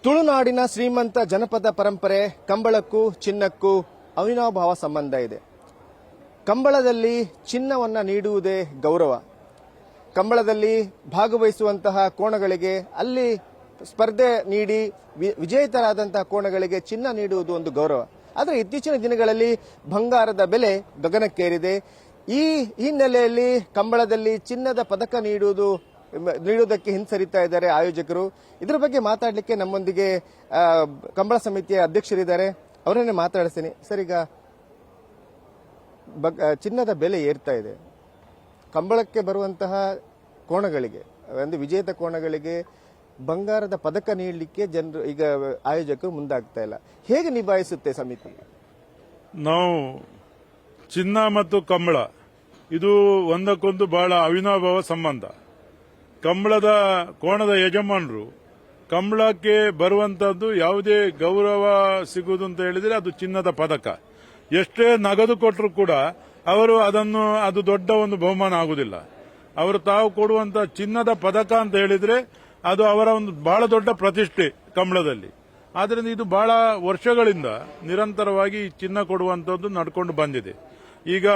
ತುಳುನಾಡಿನ ಶ್ರೀಮಂತ ಜನಪದ ಪರಂಪರೆ ಕಂಬಳಕ್ಕೂ ಚಿನ್ನಕ್ಕೂ ಅವಿನಾಭಾವ ಸಂಬಂಧ ಇದೆ. ಕಂಬಳದಲ್ಲಿ ಚಿನ್ನವನ್ನ ನೀಡುವುದೇ ಗೌರವ. ಕಂಬಳದಲ್ಲಿ ಭಾಗವಹಿಸುವಂತಹ ಕೋಣಗಳಿಗೆ ಅಲ್ಲಿ ಸ್ಪರ್ಧೆ ನೀಡಿ ವಿಜೇತರಾದಂತಹ ಕೋಣಗಳಿಗೆ ಚಿನ್ನ ನೀಡುವುದು ಒಂದು ಗೌರವ. ಆದರೆ ಇತ್ತೀಚಿನ ದಿನಗಳಲ್ಲಿ ಬಂಗಾರದ ಬೆಲೆ ಗಗನಕ್ಕೇರಿದೆ. ಈ ಹಿನ್ನೆಲೆಯಲ್ಲಿ ಕಂಬಳದಲ್ಲಿ ಚಿನ್ನದ ಪದಕ ನೀಡುವುದಕ್ಕೆ ಹಿಂಸರಿತಾ ಇದ್ದಾರೆ ಆಯೋಜಕರು. ಇದರ ಬಗ್ಗೆ ಮಾತಾಡಲಿಕ್ಕೆ ನಮ್ಮೊಂದಿಗೆ ಕಂಬಳ ಸಮಿತಿಯ ಅಧ್ಯಕ್ಷರಿದ್ದಾರೆ, ಅವರನ್ನೇ ಮಾತಾಡಿಸ್ತೀನಿ. ಸರ್, ಈಗ ಚಿನ್ನದ ಬೆಲೆ ಏರ್ತಾ ಇದೆ. ಕಂಬಳಕ್ಕೆ ಬರುವಂತಹ ಕೋಣಗಳಿಗೆ, ಒಂದು ವಿಜೇತ ಕೋಣಗಳಿಗೆ ಬಂಗಾರದ ಪದಕ ನೀಡಲಿಕ್ಕೆ ಜನರು ಈಗ ಆಯೋಜಕರು ಮುಂದಾಗ್ತಾ ಇಲ್ಲ. ಹೇಗೆ ನಿಭಾಯಿಸುತ್ತೆ ಸಮಿತಿ? ನಾವು ಚಿನ್ನ ಮತ್ತು ಕಂಬಳ ಇದು ಒಂದಕ್ಕೊಂದು ಬಹಳ ಅವಿನಾಭಾವ ಸಂಬಂಧ. ಕಂಬಳದ ಕೋಣದ ಯಜಮಾನರು ಕಂಬಳಕ್ಕೆ ಬರುವಂತದ್ದು ಯಾವುದೇ ಗೌರವ ಸಿಗುವುದು ಅಂತ ಹೇಳಿದ್ರೆ ಅದು ಚಿನ್ನದ ಪದಕ. ಎಷ್ಟೇ ನಗದು ಕೊಟ್ಟರು ಕೂಡ ಅವರು ಅದು ದೊಡ್ಡ ಒಂದು ಬಹುಮಾನ ಆಗುವುದಿಲ್ಲ. ಅವರು ತಾವು ಕೊಡುವಂತ ಚಿನ್ನದ ಪದಕ ಅಂತ ಹೇಳಿದ್ರೆ ಅದು ಅವರ ಒಂದು ಬಹಳ ದೊಡ್ಡ ಪ್ರತಿಷ್ಠೆ ಕಂಬಳದಲ್ಲಿ. ಆದ್ರಿಂದ ಇದು ಬಹಳ ವರ್ಷಗಳಿಂದ ನಿರಂತರವಾಗಿ ಚಿನ್ನ ಕೊಡುವಂತದ್ದು ನಡ್ಕೊಂಡು ಬಂದಿದೆ. ಈಗ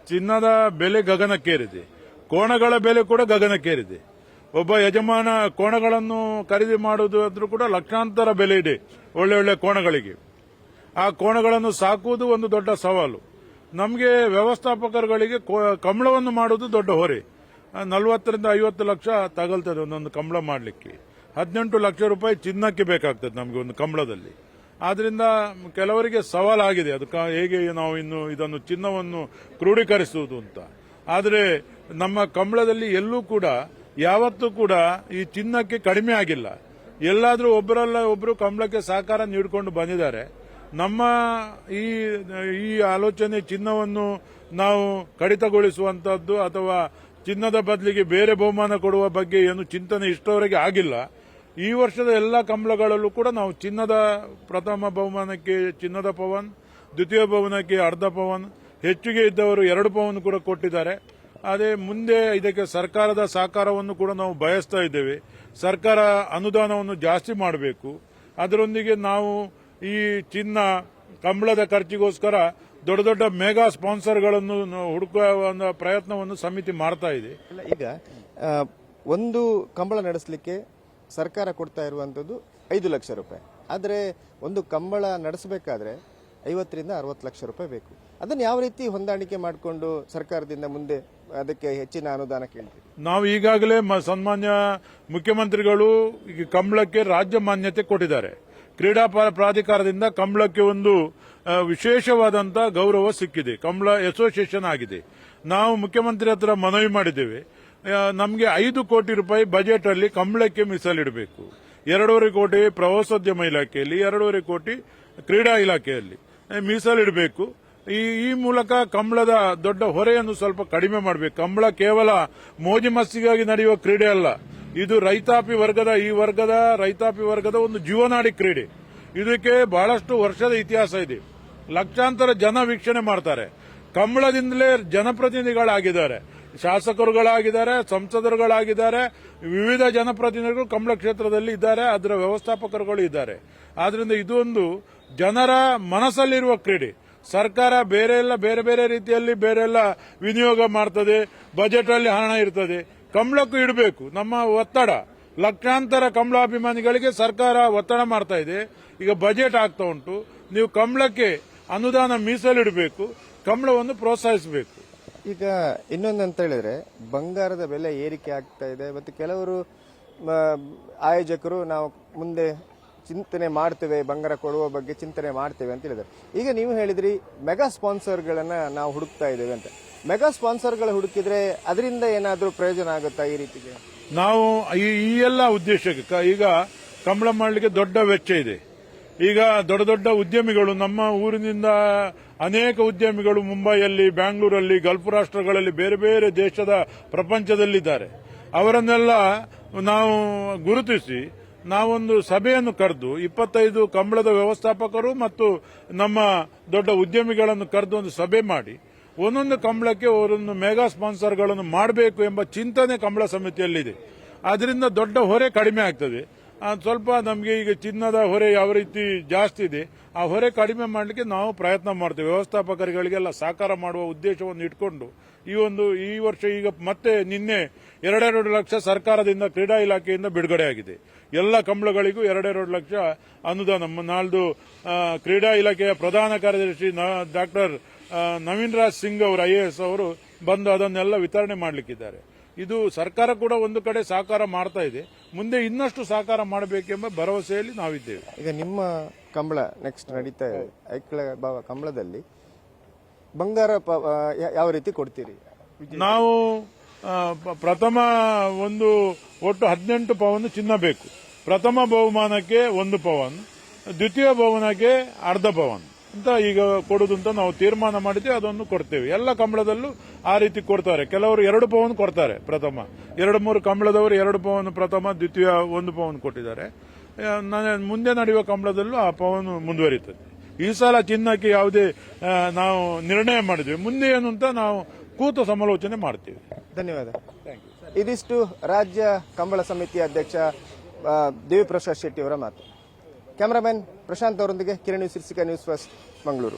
ಚಿನ್ನದ ಬೆಲೆ ಗಗನಕ್ಕೇರಿದೆ, ಕೋಣಗಳ ಬೆಲೆ ಕೂಡ ಗಗನಕ್ಕೇರಿದೆ. ಒಬ್ಬ ಯಜಮಾನ ಕೋಣಗಳನ್ನು ಖರೀದಿ ಮಾಡುವುದಾದ್ರೂ ಕೂಡ ಲಕ್ಷಾಂತರ ಬೆಲೆ ಇದೆ ಒಳ್ಳೆ ಒಳ್ಳೆ ಕೋಣಗಳಿಗೆ. ಆ ಕೋಣಗಳನ್ನು ಸಾಕುವುದು ಒಂದು ದೊಡ್ಡ ಸವಾಲು. ನಮಗೆ ವ್ಯವಸ್ಥಾಪಕರುಗಳಿಗೆ ಕಂಬಳವನ್ನು ಮಾಡುವುದು ದೊಡ್ಡ ಹೊರೆ. 40 ರಿಂದ 50 ಲಕ್ಷ ತಗಲ್ತದೆ ಒಂದೊಂದು ಕಂಬಳ ಮಾಡಲಿಕ್ಕೆ. 18 ಲಕ್ಷ ರೂಪಾಯಿ ಚಿನ್ನಕ್ಕೆ ಬೇಕಾಗ್ತದೆ ನಮಗೆ ಒಂದು ಕಂಬಳದಲ್ಲಿ. ಆದ್ರಿಂದ ಕೆಲವರಿಗೆ ಸವಾಲಾಗಿದೆ ಅದು ಹೇಗೆ ನಾವು ಇನ್ನು ಇದನ್ನು ಚಿನ್ನವನ್ನು ಕ್ರೋಢೀಕರಿಸುವುದು ಅಂತ. ಆದರೆ ನಮ್ಮ ಕಂಬಳದಲ್ಲಿ ಎಲ್ಲೂ ಕೂಡ ಯಾವತ್ತೂ ಕೂಡ ಈ ಚಿನ್ನಕ್ಕೆ ಕಡಿಮೆ ಆಗಿಲ್ಲ. ಎಲ್ಲಾದ್ರೂ ಒಬ್ಬರಲ್ಲ ಒಬ್ಬರು ಕಂಬಳಕ್ಕೆ ಸಹಕಾರ ನೀಡಿಕೊಂಡು ಬಂದಿದ್ದಾರೆ. ನಮ್ಮ ಈ ಆಲೋಚನೆ ಚಿನ್ನವನ್ನು ನಾವು ಕಡಿತಗೊಳಿಸುವಂತದ್ದು ಅಥವಾ ಚಿನ್ನದ ಬದಲಿಗೆ ಬೇರೆ ಬಹುಮಾನ ಕೊಡುವ ಬಗ್ಗೆ ಏನು ಚಿಂತನೆ ಇಷ್ಟವರೆಗೆ ಆಗಿಲ್ಲ. ಈ ವರ್ಷದ ಎಲ್ಲ ಕಂಬಳಗಳಲ್ಲೂ ಕೂಡ ನಾವು ಚಿನ್ನದ ಪ್ರಥಮ ಬಹುಮಾನಕ್ಕೆ ಚಿನ್ನದ ಪವನ್, ದ್ವಿತೀಯ ಬಹುಮಾನಕ್ಕೆ ಅರ್ಧ ಪವನ್, ಹೆಚ್ಚಿಗೆ ಇದ್ದವರು 2 ಪವನ್ ಕೂಡ ಕೊಟ್ಟಿದ್ದಾರೆ. ಅದೇ ಮುಂದೆ ಇದಕ್ಕೆ ಸರ್ಕಾರದ ಸಹಕಾರವನ್ನು ಕೂಡ ನಾವು ಬಯಸ್ತಾ ಇದ್ದೇವೆ. ಸರ್ಕಾರ ಅನುದಾನವನ್ನು ಜಾಸ್ತಿ ಮಾಡಬೇಕು. ಅದರೊಂದಿಗೆ ನಾವು ಈ ಚಿನ್ನ ಕಂಬಳದ ಖರ್ಚಿಗೋಸ್ಕರ ದೊಡ್ಡ ದೊಡ್ಡ ಮೆಗಾ ಸ್ಪಾನ್ಸರ್ಗಳನ್ನು ಹುಡುಕುವ ಪ್ರಯತ್ನವನ್ನು ಸಮಿತಿ ಮಾಡ್ತಾ ಇದೆ. ಈಗ ಒಂದು ಕಂಬಳ ನಡೆಸಲಿಕ್ಕೆ ಸರ್ಕಾರ ಕೊಡ್ತಾ ಇರುವಂತದ್ದು 5 ಲಕ್ಷ ರೂಪಾಯಿ. ಆದರೆ ಒಂದು ಕಂಬಳ ನಡೆಸಬೇಕಾದ್ರೆ 50 ರಿಂದ 60 ಲಕ್ಷ ರೂಪಾಯಿ ಬೇಕು. ಅದನ್ನು ಯಾವ ರೀತಿ ಹೊಂದಾಣಿಕೆ ಮಾಡಿಕೊಂಡು ಸರ್ಕಾರದಿಂದ ಮುಂದೆ ಅದಕ್ಕೆ ಹೆಚ್ಚಿನ ಅನುದಾನ ಕೇಳ್ತೀವಿ? ನಾವು ಈಗಾಗಲೇ ಸನ್ಮಾನ್ಯ ಮುಖ್ಯಮಂತ್ರಿಗಳು ಈಗ ಕಂಬಳಕ್ಕೆ ರಾಜ್ಯ ಮಾನ್ಯತೆ ಕೊಟ್ಟಿದ್ದಾರೆ. ಕ್ರೀಡಾ ಪ್ರಾಧಿಕಾರದಿಂದ ಕಂಬಳಕ್ಕೆ ಒಂದು ವಿಶೇಷವಾದಂತಹ ಗೌರವ ಸಿಕ್ಕಿದೆ. ಕಂಬಳ ಅಸೋಸಿಯೇಷನ್ ಆಗಿದೆ. ನಾವು ಮುಖ್ಯಮಂತ್ರಿ ಹತ್ರ ಮನವಿ ಮಾಡಿದ್ದೇವೆ, ನಮಗೆ 5 ಕೋಟಿ ರೂಪಾಯಿ ಬಜೆಟ್ ಅಲ್ಲಿ ಕಂಬಳಕ್ಕೆ ಮೀಸಲಿಡಬೇಕು. 2.5 ಕೋಟಿ ಪ್ರವಾಸೋದ್ಯಮ ಇಲಾಖೆಯಲ್ಲಿ, 2.5 ಕೋಟಿ ಕ್ರೀಡಾ ಇಲಾಖೆಯಲ್ಲಿ ಮೀಸಲಿಡಬೇಕು. ಈ ಮೂಲಕ ಕಂಬಳದ ದೊಡ್ಡ ಹೊರೆಯನ್ನು ಸ್ವಲ್ಪ ಕಡಿಮೆ ಮಾಡಬೇಕು. ಕಂಬಳ ಕೇವಲ ಮೋಜು ಮಸ್ತಿಗಾಗಿ ನಡೆಯುವ ಕ್ರೀಡೆ ಅಲ್ಲ. ಇದು ರೈತಾಪಿ ವರ್ಗದ ಒಂದು ಜೀವನಾಡಿ ಕ್ರೀಡೆ. ಇದಕ್ಕೆ ಬಹಳಷ್ಟು ವರ್ಷದ ಇತಿಹಾಸ ಇದೆ. ಲಕ್ಷಾಂತರ ಜನ ವೀಕ್ಷಣೆ ಮಾಡ್ತಾರೆ. ಕಂಬಳದಿಂದಲೇ ಜನಪ್ರತಿನಿಧಿಗಳಾಗಿದ್ದಾರೆ, ಶಾಸಕರುಗಳಾಗಿದ್ದಾರೆ, ಸಂಸದರುಗಳಾಗಿದ್ದಾರೆ, ವಿವಿಧ ಜನಪ್ರತಿನಿಧಿಗಳು ಕಂಬಳ ಕ್ಷೇತ್ರದಲ್ಲಿ ಇದ್ದಾರೆ, ಅದರ ವ್ಯವಸ್ಥಾಪಕರುಗಳು ಇದ್ದಾರೆ. ಆದ್ರಿಂದ ಇದೊಂದು ಜನರ ಮನಸ್ಸಲ್ಲಿರುವ ಕ್ರೀಡೆ. ಸರ್ಕಾರ ಬೇರೆ ಬೇರೆ ರೀತಿಯಲ್ಲಿ ಬೇರೆಲ್ಲ ವಿನಿಯೋಗ ಮಾಡ್ತದೆ, ಬಜೆಟ್ ಅಲ್ಲಿ ಹಣ ಇರ್ತದೆ. ಕಂಬಳಕ್ಕೂ ಇಡಬೇಕು. ನಮ್ಮ ಒತ್ತಡ ಲಕ್ಷಾಂತರ ಕಂಬಳಾಭಿಮಾನಿಗಳಿಗೆ ಸರ್ಕಾರ ಒತ್ತಡ ಮಾಡ್ತಾ ಇದೆ. ಈಗ ಬಜೆಟ್ ಆಗ್ತಾ ಉಂಟು, ನೀವು ಕಂಬಳಕ್ಕೆ ಅನುದಾನ ಮೀಸಲಿಡಬೇಕು, ಕಂಬಳವನ್ನು ಪ್ರೋತ್ಸಾಹಿಸಬೇಕು. ಈಗ ಇನ್ನೊಂದಂತ ಹೇಳಿದ್ರೆ ಬಂಗಾರದ ಬೆಲೆ ಏರಿಕೆ ಆಗ್ತಾ ಇದೆ. ಮತ್ತು ಕೆಲವರು ಆಯೋಜಕರು ನಾವು ಮುಂದೆ ಚಿಂತನೆ ಮಾಡ್ತೇವೆ, ಬಂಗಾರ ಕೊಡುವ ಬಗ್ಗೆ ಚಿಂತನೆ ಮಾಡ್ತೇವೆ ಅಂತ ಹೇಳಿದ್ದಾರೆ. ಈಗ ನೀವು ಹೇಳಿದ್ರಿ ಮೆಗಾ ಸ್ಪಾನ್ಸರ್ಗಳನ್ನ ನಾವು ಹುಡುಕ್ತಾ ಇದ್ದೇವೆ ಅಂತ. ಮೆಗಾ ಸ್ಪಾನ್ಸರ್ಗಳು ಹುಡುಕಿದ್ರೆ ಅದರಿಂದ ಏನಾದರೂ ಪ್ರಯೋಜನ ಆಗುತ್ತಾ ಈ ರೀತಿಗೆ? ನಾವು ಈ ಎಲ್ಲ ಉದ್ದೇಶಕ್ಕೆ ಈಗ ಕಂಬಳ ಮಾಡಲಿಕ್ಕೆ ದೊಡ್ಡ ವೆಚ್ಚ ಇದೆ. ಈಗ ದೊಡ್ಡ ದೊಡ್ಡ ಉದ್ಯಮಿಗಳು ನಮ್ಮ ಊರಿನಿಂದ ಅನೇಕ ಉದ್ಯಮಿಗಳು ಮುಂಬೈಯಲ್ಲಿ, ಬ್ಯಾಂಗ್ಳೂರಲ್ಲಿ, ಗಲ್ಫ್ ರಾಷ್ಟ್ರಗಳಲ್ಲಿ, ಬೇರೆ ಬೇರೆ ದೇಶದ ಪ್ರಪಂಚದಲ್ಲಿದ್ದಾರೆ. ಅವರನ್ನೆಲ್ಲ ನಾವು ಗುರುತಿಸಿ ನಾವೊಂದು ಸಭೆಯನ್ನು ಕರೆದು 25 ಕಂಬಳದ ವ್ಯವಸ್ಥಾಪಕರು ಮತ್ತು ನಮ್ಮ ದೊಡ್ಡ ಉದ್ಯಮಿಗಳನ್ನು ಕರೆದು ಒಂದು ಸಭೆ ಮಾಡಿ ಒಂದೊಂದು ಕಂಬಳಕ್ಕೆ ಅವರನ್ನು ಮೆಗಾ ಸ್ಪಾನ್ಸರ್ಗಳನ್ನು ಮಾಡಬೇಕು ಎಂಬ ಚಿಂತನೆ ಕಂಬಳ ಸಮಿತಿಯಲ್ಲಿದೆ. ಅದರಿಂದ ದೊಡ್ಡ ಹೊರೆ ಕಡಿಮೆ ಆಗ್ತದೆ. ಸ್ವಲ್ಪ ನಮಗೆ ಈಗ ಚಿನ್ನದ ಹೊರೆ ಯಾವ ರೀತಿ ಜಾಸ್ತಿ ಇದೆ ಆ ಹೊರೆ ಕಡಿಮೆ ಮಾಡಲಿಕ್ಕೆ ನಾವು ಪ್ರಯತ್ನ ಮಾಡ್ತೇವೆ. ವ್ಯವಸ್ಥಾಪಕರುಗಳಿಗೆಲ್ಲ ಸಹಕಾರ ಮಾಡುವ ಉದ್ದೇಶವನ್ನು ಇಟ್ಕೊಂಡು ಈ ವರ್ಷ ಈಗ ಮತ್ತೆ ನಿನ್ನೆ 2.5 ಲಕ್ಷ ಸರ್ಕಾರದಿಂದ ಕ್ರೀಡಾ ಇಲಾಖೆಯಿಂದ ಬಿಡುಗಡೆ ಆಗಿದೆ. ಎಲ್ಲ ಕಂಬಳಗಳಿಗೂ 2.5 ಲಕ್ಷ ಅನುದಾನ. ನಾಳ್ದು ಕ್ರೀಡಾ ಇಲಾಖೆಯ ಪ್ರಧಾನ ಕಾರ್ಯದರ್ಶಿ ಡಾಕ್ಟರ್ ನವೀನ್ ರಾಜ್ ಸಿಂಗ್ ಅವರು IAS ಅವರು ಬಂದು ಅದನ್ನೆಲ್ಲ ವಿತರಣೆ ಮಾಡಲಿಕ್ಕಿದ್ದಾರೆ. ಇದು ಸರ್ಕಾರ ಕೂಡ ಒಂದು ಕಡೆ ಸಹಕಾರ ಮಾಡ್ತಾ ಇದೆ. ಮುಂದೆ ಇನ್ನಷ್ಟು ಸಹಕಾರ ಮಾಡಬೇಕೆಂಬ ಭರವಸೆಯಲ್ಲಿ ನಾವಿದ್ದೇವೆ. ಈಗ ನಿಮ್ಮ ಕಂಬಳ ನೆಕ್ಸ್ಟ್ ನಡೀತಾ ಇದೆ, ಐಕ್ಳ ಭಾವ ಕಂಬಳದಲ್ಲಿ ಬಂಗಾರ ಯಾವ ರೀತಿ ಕೊಡ್ತೀರಿ? ನಾವು ಪ್ರಥಮ ಒಟ್ಟು 18 ಪವನ್ ಚಿನ್ನ ಬೇಕು. ಪ್ರಥಮ ಬಹುಮಾನಕ್ಕೆ 1 ಪವನ್, ದ್ವಿತೀಯ ಬಹುಮಾನಕ್ಕೆ ಅರ್ಧ ಪವನ್ ಅಂತ ಈಗ ಕೊಡುದು ಅಂತ ನಾವು ತೀರ್ಮಾನ ಮಾಡಿದ್ವಿ. ಅದನ್ನು ಕೊಡ್ತೇವೆ. ಎಲ್ಲ ಕಂಬಳದಲ್ಲೂ ಆ ರೀತಿ ಕೊಡ್ತಾರೆ. ಕೆಲವರು 2 ಪವನ್ ಕೊಡ್ತಾರೆ. ಪ್ರಥಮ 2-3 ಕಂಬಳದವರು 2 ಪವನ್ ಪ್ರಥಮ, ದ್ವಿತೀಯ 1 ಪವನ್ ಕೊಟ್ಟಿದ್ದಾರೆ. ಮುಂದೆ ನಡೆಯುವ ಕಂಬಳದಲ್ಲೂ ಆ ಪವನ್ ಮುಂದುವರಿಯುತ್ತದೆ. ಈ ಸಲ ಚಿನ್ನಕ್ಕೆ ಯಾವುದೇ ನಾವು ನಿರ್ಣಯ ಮಾಡಿದ್ವಿ. ಮುಂದೆ ಏನು ಅಂತ ನಾವು ಕೂತು ಸಮಾಲೋಚನೆ ಮಾಡ್ತೀವಿ. ಧನ್ಯವಾದ. ಇದಿಷ್ಟು ರಾಜ್ಯ ಕಂಬಳ ಸಮಿತಿ ಅಧ್ಯಕ್ಷ ದೇವಿಪ್ರಸಾದ್ ಶೆಟ್ಟಿ ಅವರ ಮಾತು. ಕ್ಯಾಮರಾಮನ್ ಪ್ರಶಾಂತ್ ಅವರೊಂದಿಗೆ ಕಿರಣ್ ಸಿರ್ಸಿಕಾ, ನ್ಯೂಸ್ ಫಸ್ಟ್, ಮಂಗಳೂರು.